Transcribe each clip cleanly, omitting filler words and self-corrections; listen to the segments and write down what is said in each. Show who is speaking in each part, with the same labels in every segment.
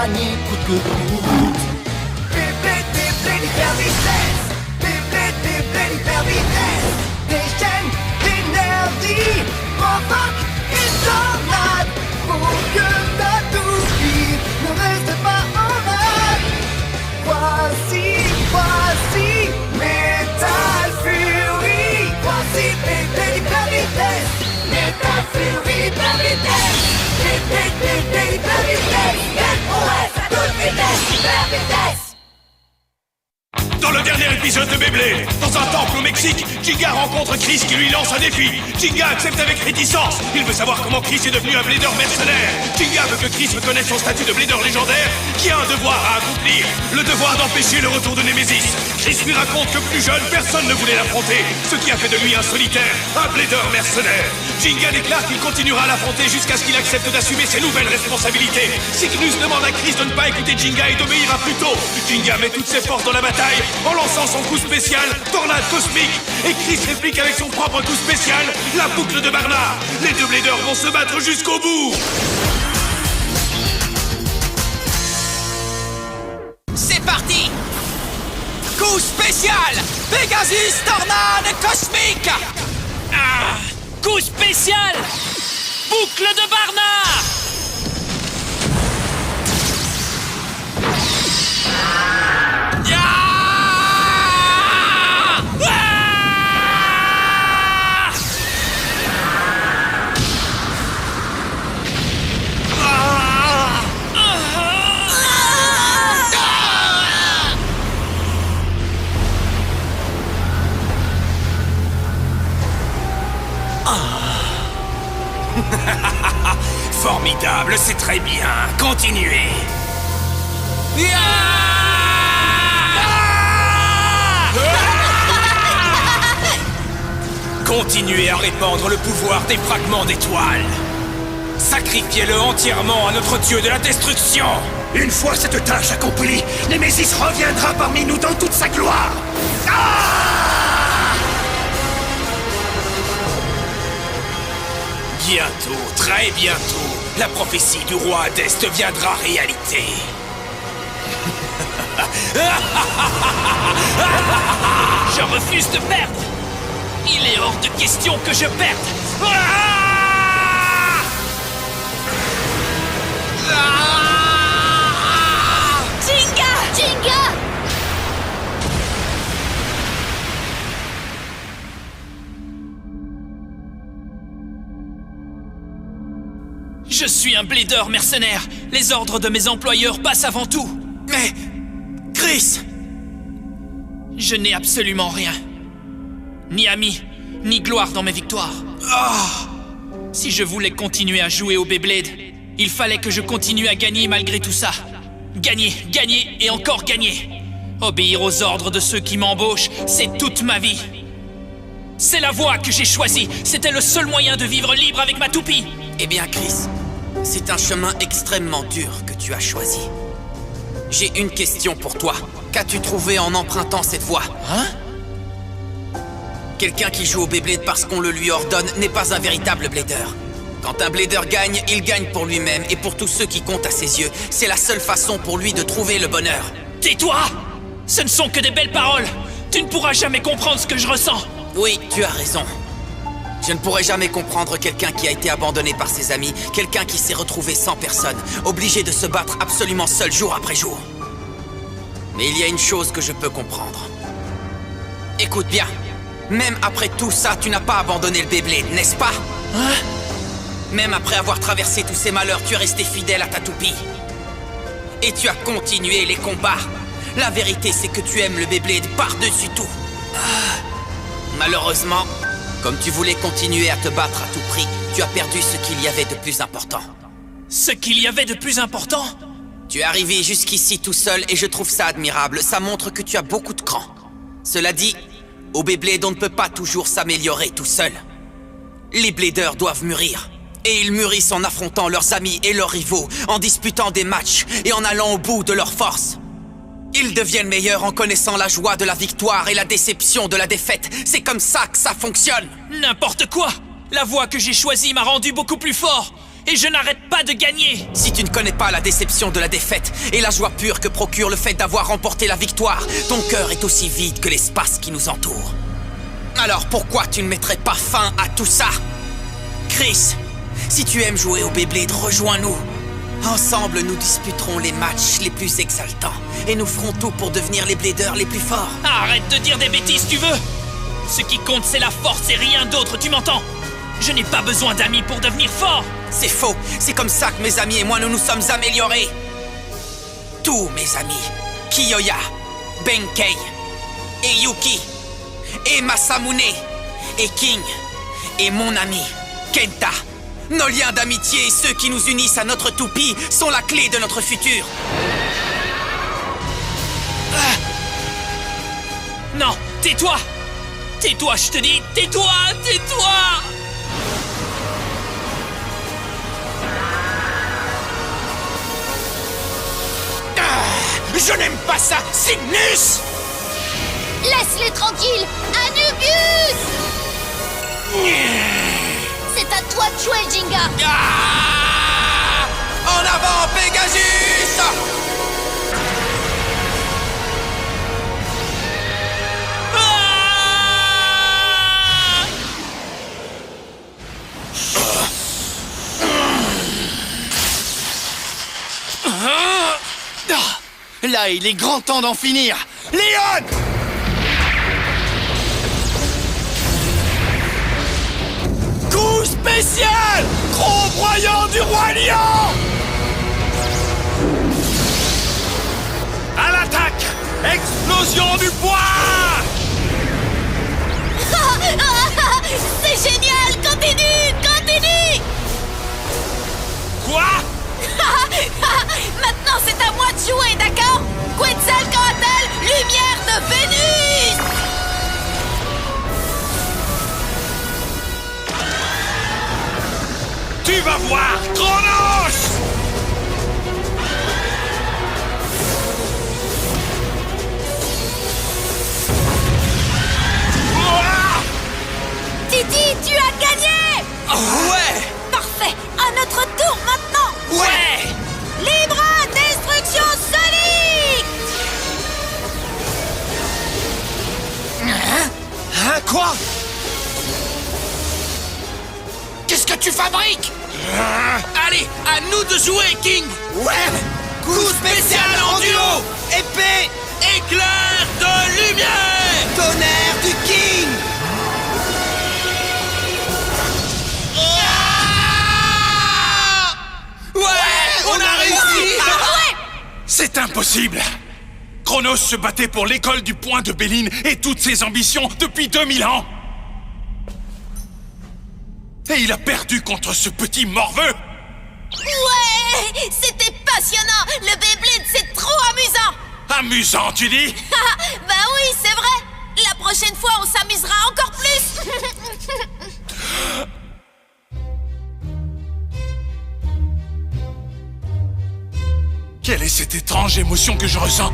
Speaker 1: gagner coûte que coûte. Beyblade hyper vitesse, Beyblade hyper vitesse. Des chaînes d'énergie provoquent une tornade pour que ta toupie ne reste pas en rade. Voici Metal Fury. Voici Beyblade hyper vitesse, Metal Fury hyper vitesse. Beyblade hyper vitesse, SOS à toute vitesse, hyper vitesse.
Speaker 2: Dans le dernier épisode de Beyblade, dans un temple au Mexique, Jinga rencontre Chris qui lui lance un défi. Jinga accepte avec réticence. Il veut savoir comment Chris est devenu un blader mercenaire. Jinga veut que Chris reconnaisse son statut de blader légendaire, qui a un devoir à accomplir, le devoir d'empêcher le retour de Nemesis. Chris lui raconte que plus jeune, personne ne voulait l'affronter, ce qui a fait de lui un solitaire, un blader mercenaire. Jinga déclare qu'il continuera à l'affronter jusqu'à ce qu'il accepte d'assumer ses nouvelles responsabilités. Cygnus demande à Chris de ne pas écouter Jinga et d'obéir à Pluto. Jinga met toutes ses forces dans la bataille en lançant son coup spécial, tornade cosmique. Et Chris réplique avec son propre coup spécial, la boucle de Barnard. Les deux bladers vont se battre jusqu'au bout.
Speaker 3: C'est parti! Coup spécial! Pegasus tornade cosmique!
Speaker 4: Ah! Coup spécial! Boucle de Barnard!
Speaker 2: Formidable, c'est très bien. Continuez. Continuez à répandre le pouvoir des fragments d'étoiles. Sacrifiez-le entièrement à notre dieu de la destruction.
Speaker 5: Une fois cette tâche accomplie, Nemesis reviendra parmi nous dans toute sa gloire.
Speaker 2: Bientôt, très bientôt, la prophétie du roi Hadès deviendra réalité.
Speaker 4: Je refuse de perdre! Il est hors de question que je perde!
Speaker 6: Jinga! Jinga!
Speaker 4: Je suis un blader mercenaire. Les ordres de mes employeurs passent avant tout.
Speaker 3: Mais... Chris!
Speaker 4: Je n'ai absolument rien. Ni amis, ni gloire dans mes victoires. Si je voulais continuer à jouer au Beyblade, il fallait que je continue à gagner malgré tout ça. Gagner, gagner et encore gagner. Obéir aux ordres de ceux qui m'embauchent, c'est toute ma vie. C'est la voie que j'ai choisie. C'était le seul moyen de vivre libre avec ma toupie.
Speaker 3: Eh bien, Chris, c'est un chemin extrêmement dur que tu as choisi. J'ai une question pour toi. Qu'as-tu trouvé en empruntant cette voie?
Speaker 4: Hein?
Speaker 3: Quelqu'un qui joue au Beyblade parce qu'on le lui ordonne n'est pas un véritable blader. Quand un blader gagne, il gagne pour lui-même et pour tous ceux qui comptent à ses yeux. C'est la seule façon pour lui de trouver le bonheur.
Speaker 4: Tais-toi! Ce ne sont que des belles paroles. Tu ne pourras jamais comprendre ce que je ressens.
Speaker 3: Oui, tu as raison. Je ne pourrai jamais comprendre quelqu'un qui a été abandonné par ses amis, quelqu'un qui s'est retrouvé sans personne, obligé de se battre absolument seul jour après jour. Mais il y a une chose que je peux comprendre. Écoute bien, même après tout ça, tu n'as pas abandonné le Beyblade, n'est-ce pas?
Speaker 4: Hein?
Speaker 3: Même après avoir traversé tous ces malheurs, tu es resté fidèle à ta toupie. Et tu as continué les combats. La vérité, c'est que tu aimes le Beyblade par-dessus tout. Malheureusement, comme tu voulais continuer à te battre à tout prix, tu as perdu ce qu'il y avait de plus important.
Speaker 4: Ce qu'il y avait de plus important?
Speaker 3: Tu es arrivé jusqu'ici tout seul et je trouve ça admirable. Ça montre que tu as beaucoup de cran. Cela dit, au Beyblade, on ne peut pas toujours s'améliorer tout seul. Les bladers doivent mûrir. Et ils mûrissent en affrontant leurs amis et leurs rivaux, en disputant des matchs et en allant au bout de leurs forces. Ils deviennent meilleurs en connaissant la joie de la victoire et la déception de la défaite. C'est comme ça que ça fonctionne.
Speaker 4: N'importe quoi! La voie que j'ai choisie m'a rendu beaucoup plus fort. et je n'arrête pas de gagner.
Speaker 3: Si tu ne connais pas la déception de la défaite et la joie pure que procure le fait d'avoir remporté la victoire, ton cœur est aussi vide que l'espace qui nous entoure. Alors pourquoi tu ne mettrais pas fin à tout ça? Chris, si tu aimes jouer au Beyblade, rejoins-nous. Ensemble, nous disputerons les matchs les plus exaltants et nous ferons tout pour devenir les bladers les plus forts.
Speaker 4: Arrête de dire des bêtises, tu veux. Ce qui compte, c'est la force et rien d'autre, tu m'entends? Je n'ai pas besoin d'amis pour devenir fort.
Speaker 3: C'est faux, c'est comme ça que mes amis et moi nous nous sommes améliorés. Tous mes amis, Kiyoya, Benkei, et Yuki, et Masamune, et King, et mon ami, Kenta. Nos liens d'amitié et ceux qui nous unissent à notre toupie sont la clé de notre futur.
Speaker 4: Non, tais-toi. Tais-toi, je te dis, tais-toi, tais-toi.
Speaker 2: Je n'aime pas ça, Cygnus!
Speaker 6: Laisse-les tranquilles, Anubius! C'est à toi de jouer, Jinga!
Speaker 3: Ah! En avant, Pegasus!
Speaker 5: Là, il est grand temps d'en finir. Léon! Coup spécial! Gros broyant du roi lion! À l'attaque! Explosion du bois!
Speaker 6: C'est génial! Continue! Continue!
Speaker 2: Quoi?
Speaker 6: Maintenant, c'est à moi de jouer, d'accord? Quetzalcoatl, lumière de Vénus!
Speaker 2: Tu vas voir, Chronos!
Speaker 6: Titi, tu as gagné!
Speaker 3: Ouais!
Speaker 6: Parfait! À notre tour maintenant!
Speaker 3: Ouais!
Speaker 6: Libre destruction sonique!
Speaker 5: Hein, quoi? Qu'est-ce que tu fabriques?
Speaker 3: Allez, à nous de jouer, King!
Speaker 5: Ouais!
Speaker 3: Coup spécial en duo! Épée! Éclair de lumière! Tonnerre du King! Ouais! On a réussi!
Speaker 2: C'est impossible! Chronos se battait pour l'école du point de Béline et toutes ses ambitions depuis 2000 ans! Et il a perdu contre ce petit morveux!
Speaker 6: Ouais! C'était passionnant! Le Beyblade, c'est trop amusant!
Speaker 2: Amusant, tu dis?
Speaker 6: Bah oui, c'est vrai! La prochaine fois, on s'amusera encore plus!
Speaker 2: Quelle est cette étrange émotion que je ressens?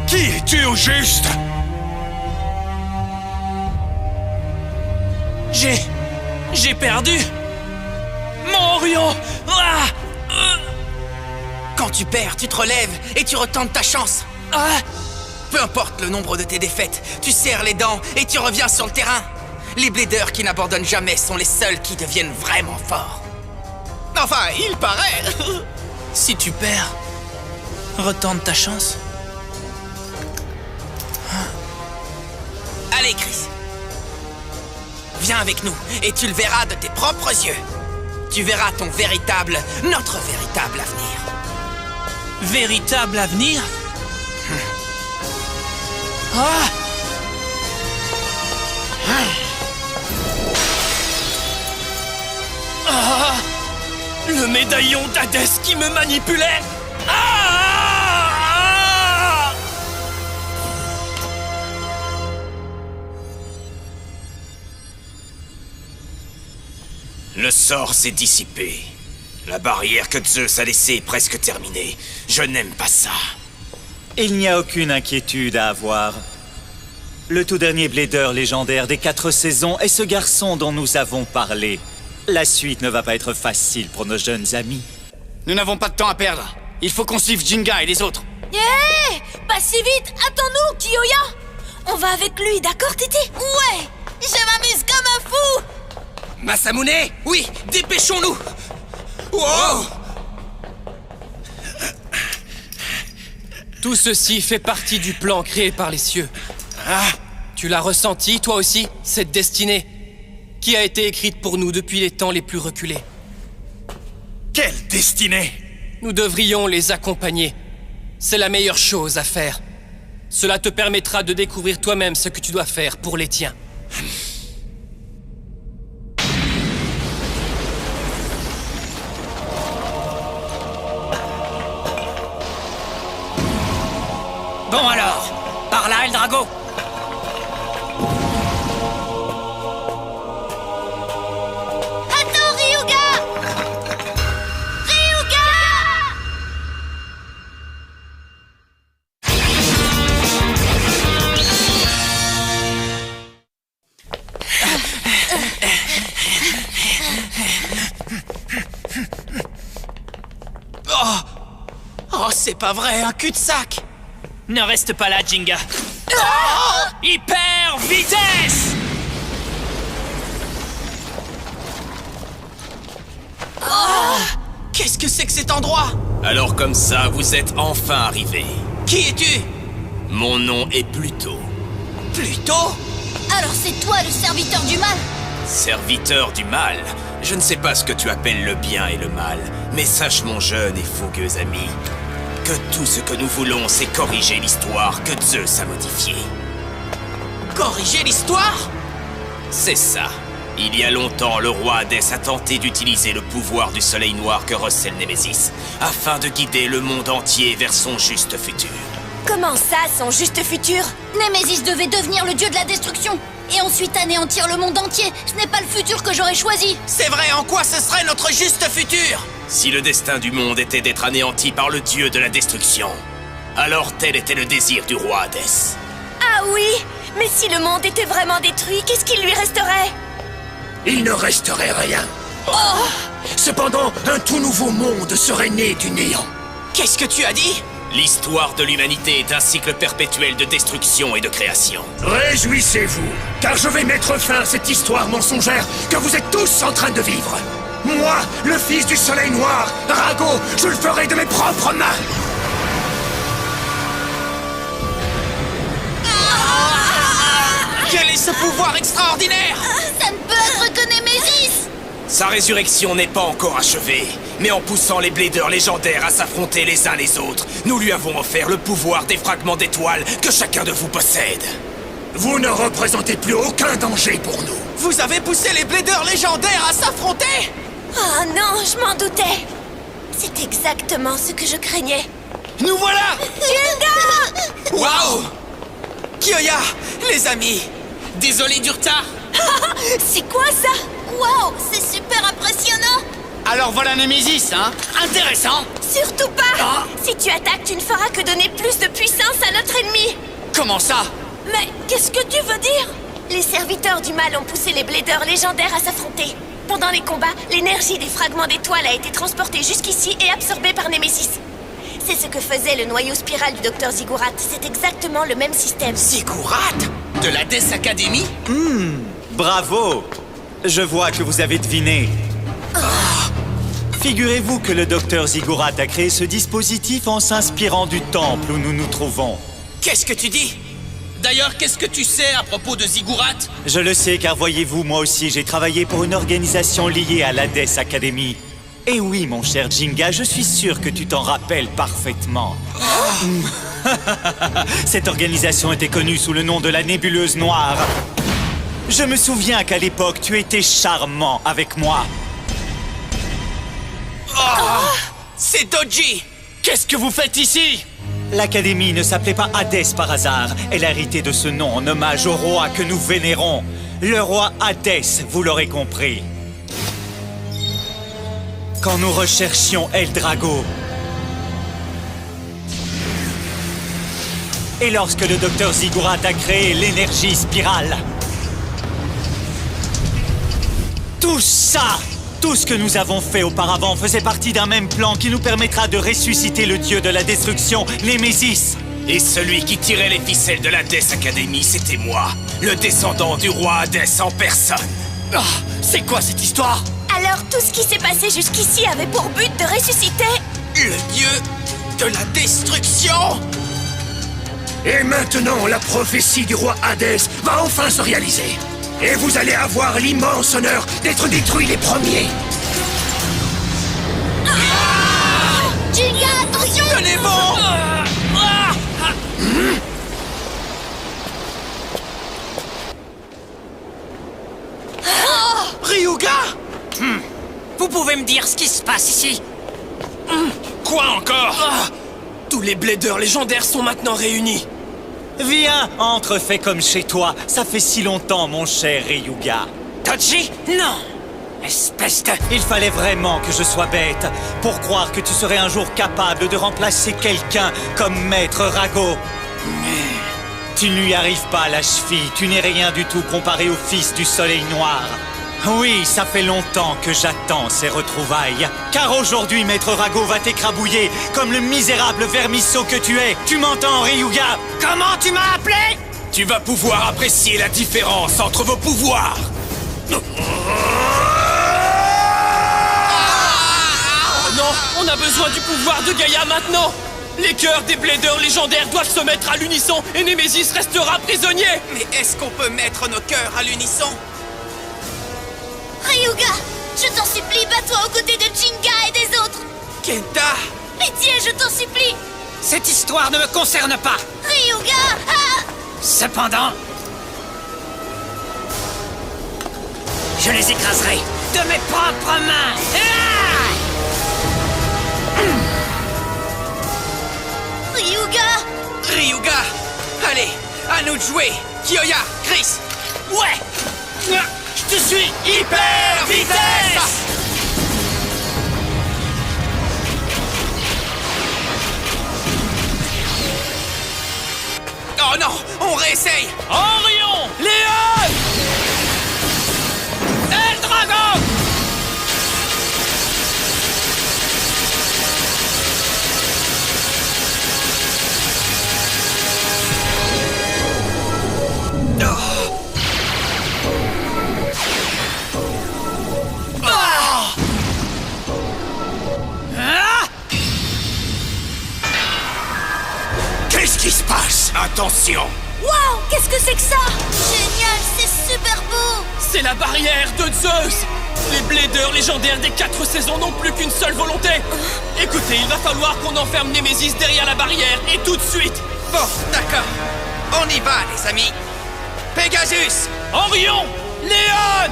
Speaker 2: Qui es-tu au juste?
Speaker 4: J'ai perdu. Mon Orion! Ah!
Speaker 3: Quand tu perds, tu te relèves et tu retentes ta chance.
Speaker 4: Ah!
Speaker 3: Peu importe le nombre de tes défaites, tu serres les dents et tu reviens sur le terrain. Les bladers qui n'abandonnent jamais sont les seuls qui deviennent vraiment forts. Enfin, il paraît.
Speaker 4: Si tu perds, retente ta chance.
Speaker 3: Allez, Chris. Viens avec nous et tu le verras de tes propres yeux. Tu verras notre véritable avenir.
Speaker 4: Véritable avenir? Ah! Ah! Le médaillon d'Hadès qui me manipulait! Ah!
Speaker 7: Le sort s'est dissipé. La barrière que Zeus a laissée est presque terminée. Je n'aime pas ça.
Speaker 8: Il n'y a aucune inquiétude à avoir. Le tout dernier blader légendaire des 4 saisons est ce garçon dont nous avons parlé. La suite ne va pas être facile pour nos jeunes amis.
Speaker 9: Nous n'avons pas de temps à perdre. Il faut qu'on suive Jinga et les autres.
Speaker 6: Hé, pas si vite. Attends-nous, Kiyoya. On va avec lui, d'accord, Titi? Ouais, je m'amuse comme un fou.
Speaker 7: Masamune?
Speaker 3: Oui, dépêchons-nous.
Speaker 7: Wow!
Speaker 10: Tout ceci fait partie du plan créé par les cieux. Tu l'as ressenti, toi aussi, cette destinée qui a été écrite pour nous depuis les temps les plus reculés.
Speaker 5: Quelle destinée!
Speaker 10: Nous devrions les accompagner. C'est la meilleure chose à faire. Cela te permettra de découvrir toi-même ce que tu dois faire pour les tiens.
Speaker 9: Bon alors, par là, Eldrago.
Speaker 6: Attends, Ryuga. Ryuga.
Speaker 3: Oh, c'est pas vrai, un cul-de-sac.
Speaker 4: Ne reste pas là, Jinga. Hyper vitesse!
Speaker 3: Qu'est-ce que c'est que cet endroit?
Speaker 7: Alors comme ça, vous êtes enfin arrivés.
Speaker 3: Qui es-tu?
Speaker 7: Mon nom est Pluto.
Speaker 3: Pluto?
Speaker 6: Alors c'est toi le serviteur du mal?
Speaker 7: Serviteur du mal. Je ne sais pas ce que tu appelles le bien et le mal, mais sache mon jeune et fougueux ami, que tout ce que nous voulons, c'est corriger l'histoire que Zeus a modifiée.
Speaker 3: Corriger l'histoire?
Speaker 7: C'est ça. Il y a longtemps, le roi Hadès a tenté d'utiliser le pouvoir du soleil noir que recèle Némésis, afin de guider le monde entier vers son juste futur.
Speaker 6: Comment ça, son juste futur? Némésis devait devenir le dieu de la destruction et ensuite anéantir le monde entier. Ce n'est pas le futur que j'aurais choisi.
Speaker 3: C'est vrai, en quoi ce serait notre juste futur?
Speaker 7: Si le destin du monde était d'être anéanti par le dieu de la destruction, alors tel était le désir du roi Hadès.
Speaker 6: Ah oui, mais si le monde était vraiment détruit, qu'est-ce qu'il lui resterait?
Speaker 5: Il ne resterait rien. Cependant, un tout nouveau monde serait né du néant.
Speaker 3: Qu'est-ce que tu as dit?
Speaker 7: L'histoire de l'humanité est un cycle perpétuel de destruction et de création.
Speaker 5: Réjouissez-vous, car je vais mettre fin à cette histoire mensongère que vous êtes tous en train de vivre. Moi, le fils du soleil noir, Rago, je le ferai de mes propres mains.
Speaker 3: Quel est ce pouvoir extraordinaire?
Speaker 6: Ça ne peut être que Némésis.
Speaker 7: Sa résurrection n'est pas encore achevée, mais en poussant les Bladers légendaires à s'affronter les uns les autres, nous lui avons offert le pouvoir des fragments d'étoiles que chacun de vous possède.
Speaker 5: Vous ne représentez plus aucun danger pour nous.
Speaker 3: Vous avez poussé les Bladers légendaires à s'affronter?
Speaker 6: Oh non, je m'en doutais. C'est exactement ce que je craignais.
Speaker 3: Nous voilà!
Speaker 6: Jinga!
Speaker 3: Waouh! Kiyoya, les amis, désolé du retard.
Speaker 6: C'est quoi ça? Waouh, c'est super impressionnant.
Speaker 9: Alors voilà Némésis, hein? Intéressant.
Speaker 6: Surtout pas. Si tu attaques, tu ne feras que donner plus de puissance à notre ennemi.
Speaker 9: Comment ça?
Speaker 6: Mais qu'est-ce que tu veux dire? Les serviteurs du mal ont poussé les Bladers légendaires à s'affronter. Pendant les combats, l'énergie des fragments d'étoiles a été transportée jusqu'ici et absorbée par Némésis. C'est ce que faisait le noyau spiral du Dr Ziggurat. C'est exactement le même système.
Speaker 3: Ziggurat? De la Death Academy?
Speaker 8: Bravo! Je vois que vous avez deviné. Figurez-vous que le docteur Ziggurat a créé ce dispositif en s'inspirant du temple où nous nous trouvons.
Speaker 3: Qu'est-ce que tu dis?
Speaker 4: D'ailleurs, qu'est-ce que tu sais à propos de Ziggurat?
Speaker 8: Je le sais car voyez-vous, moi aussi j'ai travaillé pour une organisation liée à l'Hadès Academy. Et oui, mon cher Jinga, je suis sûr que tu t'en rappelles parfaitement. Cette organisation était connue sous le nom de la Nébuleuse Noire. Je me souviens qu'à l'époque, tu étais charmant avec moi.
Speaker 3: C'est Doji!
Speaker 9: Qu'est-ce que vous faites ici?
Speaker 8: L'Académie ne s'appelait pas Hadès par hasard. Elle a hérité de ce nom en hommage au roi que nous vénérons. Le roi Hadès, vous l'aurez compris. Quand nous recherchions Eldrago, et lorsque le docteur Ziggurat a créé l'énergie spirale, tout ça Tout ce que nous avons fait auparavant faisait partie d'un même plan qui nous permettra de ressusciter le dieu de la destruction, Némésis.
Speaker 7: Et celui qui tirait les ficelles de l'Hadès Academy, c'était moi, le descendant du roi Hadès en personne.
Speaker 10: Ah, c'est quoi cette histoire?
Speaker 6: Alors tout ce qui s'est passé jusqu'ici avait pour but de ressusciter...
Speaker 3: Le dieu de la destruction!
Speaker 5: Et maintenant, la prophétie du roi Hadès va enfin se réaliser. Et vous allez avoir l'immense honneur d'être détruits les premiers.
Speaker 6: Jinga, attention!
Speaker 3: Tenez bon!
Speaker 4: Ryuga!
Speaker 10: Vous pouvez me dire ce qui se passe ici?
Speaker 4: Quoi encore? Tous les bladers légendaires sont maintenant réunis.
Speaker 8: Viens, entre, fais comme chez toi. Ça fait si longtemps, mon cher Ryuga.
Speaker 10: Toji? Non! Espèce de...
Speaker 8: Il fallait vraiment que je sois bête pour croire que tu serais un jour capable de remplacer quelqu'un comme Maître Rago. Tu ne lui arrives pas à la cheville, tu n'es rien du tout comparé au fils du soleil noir. Oui, ça fait longtemps que j'attends ces retrouvailles. Car aujourd'hui, Maître Rago va t'écrabouiller comme le misérable vermisseau que tu es. Tu m'entends, Ryuga?
Speaker 10: Comment tu m'as appelé?
Speaker 7: Tu vas pouvoir apprécier la différence entre vos pouvoirs.
Speaker 10: Non, on a besoin du pouvoir de Gaïa maintenant! Les cœurs des bladers légendaires doivent se mettre à l'unisson et Némésis restera prisonnier!
Speaker 3: Mais est-ce qu'on peut mettre nos cœurs à l'unisson?
Speaker 6: Ryuga, je t'en supplie, bats-toi aux côtés de Jinga et des autres!
Speaker 3: Kenta!
Speaker 6: Pitié, je t'en supplie!
Speaker 10: Cette histoire ne me concerne pas!
Speaker 6: Ryuga! Ah!
Speaker 10: Cependant, je les écraserai de mes propres mains!
Speaker 6: Ryuga!
Speaker 3: Ryuga! Allez, à nous de jouer! Kyoya, Chris!
Speaker 10: Ouais! Je te suis hyper vitesse!
Speaker 3: Oh non! On réessaye!
Speaker 10: Orion! Léon! El Dragon!
Speaker 5: Qu'est-ce qui se passe?
Speaker 7: Attention!
Speaker 6: Waouh! Qu'est-ce que c'est que ça? Génial, c'est super beau!
Speaker 10: C'est la barrière de Zeus! Les bladers légendaires des 4 saisons n'ont plus qu'une seule volonté! Écoutez, il va falloir qu'on enferme Némésis derrière la barrière, et tout de suite!
Speaker 3: Bon, d'accord. On y va, les amis. Pegasus!
Speaker 10: Orion! Léon!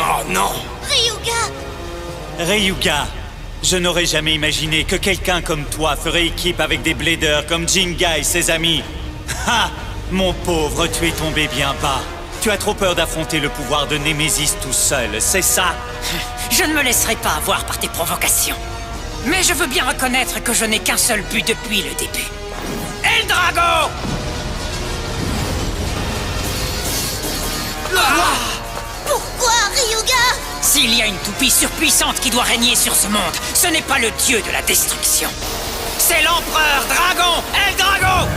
Speaker 7: Oh non!
Speaker 6: Ryuga!
Speaker 8: Ryuga, je n'aurais jamais imaginé que quelqu'un comme toi ferait équipe avec des bladers comme Jinga et ses amis. Ha! Mon pauvre, tu es tombé bien bas. Tu as trop peur d'affronter le pouvoir de Némésis tout seul, c'est ça?
Speaker 11: Je ne me laisserai pas avoir par tes provocations. Mais je veux bien reconnaître que je n'ai qu'un seul but depuis le début. El Drago!
Speaker 6: Pourquoi, Ryuga?
Speaker 11: S'il y a une toupie surpuissante qui doit régner sur ce monde, ce n'est pas le dieu de la destruction. C'est l'empereur Dragon, El Drago!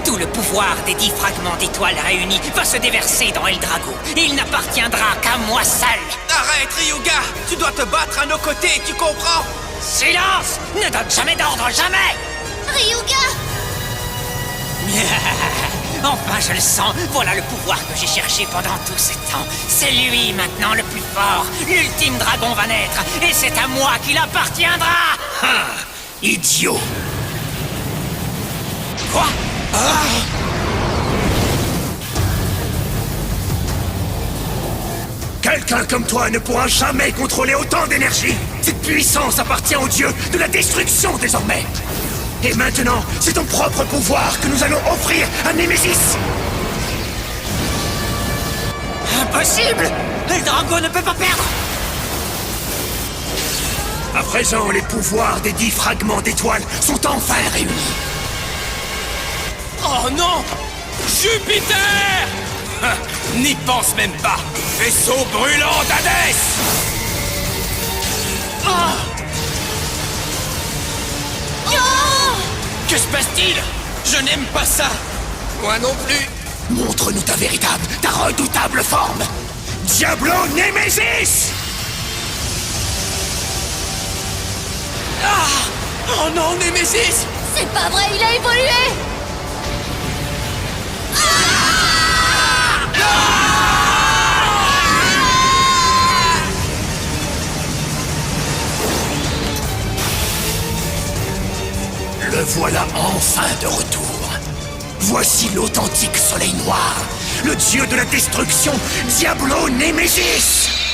Speaker 11: Tout le pouvoir des 10 fragments d'étoiles réunis va se déverser dans El Drago. Il n'appartiendra qu'à moi seul.
Speaker 3: Arrête, Ryuga! Tu dois te battre à nos côtés, tu comprends?
Speaker 11: Silence! Ne donne jamais d'ordre, jamais!
Speaker 6: Ryuga!
Speaker 11: Enfin, je le sens. Voilà le pouvoir que j'ai cherché pendant tout ce temps. C'est lui maintenant le plus fort. L'ultime dragon va naître. Et c'est à moi qu'il appartiendra.
Speaker 5: Idiot!
Speaker 11: Quoi?
Speaker 5: Quelqu'un comme toi ne pourra jamais contrôler autant d'énergie. Cette puissance appartient au dieu de la destruction désormais. Et maintenant, c'est ton propre pouvoir que nous allons offrir à Némésis.
Speaker 11: Impossible! El Drago ne peut pas perdre.
Speaker 5: À présent, les pouvoirs des 10 fragments d'étoiles sont enfin réunis.
Speaker 4: Oh non! Jupiter!
Speaker 7: N'y pense même pas! Vaisseau brûlant d'Hadès!
Speaker 4: Que se passe-t-il? Je n'aime pas ça!
Speaker 9: Moi non plus.
Speaker 5: Montre-nous ta véritable, ta redoutable forme. Diablo Nemesis!
Speaker 4: Oh non, Nemesis!
Speaker 6: C'est pas vrai, il a évolué!
Speaker 5: Le voilà enfin de retour. Voici l'authentique soleil noir, le dieu de la destruction, Diablo Nemesis!